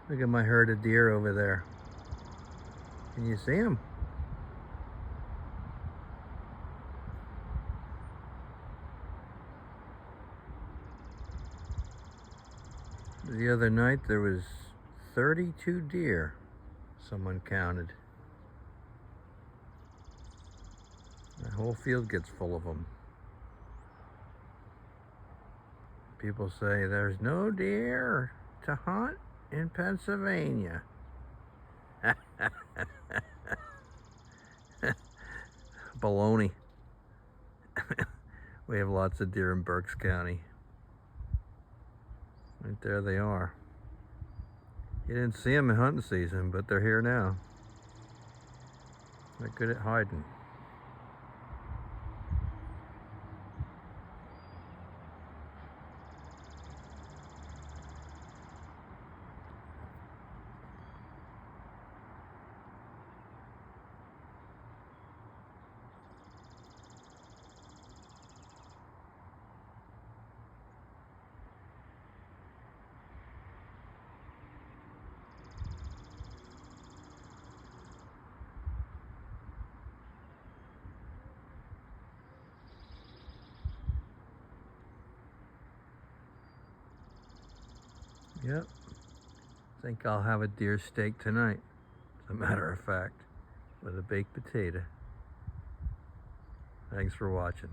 Look at my herd of deer over there. Can you see them? The other night there was 32 deer, someone counted. The whole field gets full of them. People say there's no deer to hunt in Pennsylvania. Baloney. We have lots of deer in Berks County. Right there they are. You didn't see them in hunting season, but they're here now. They're good at hiding. Yep. I think I'll have a deer steak tonight, as a matter of fact, with a baked potato. Thanks for watching.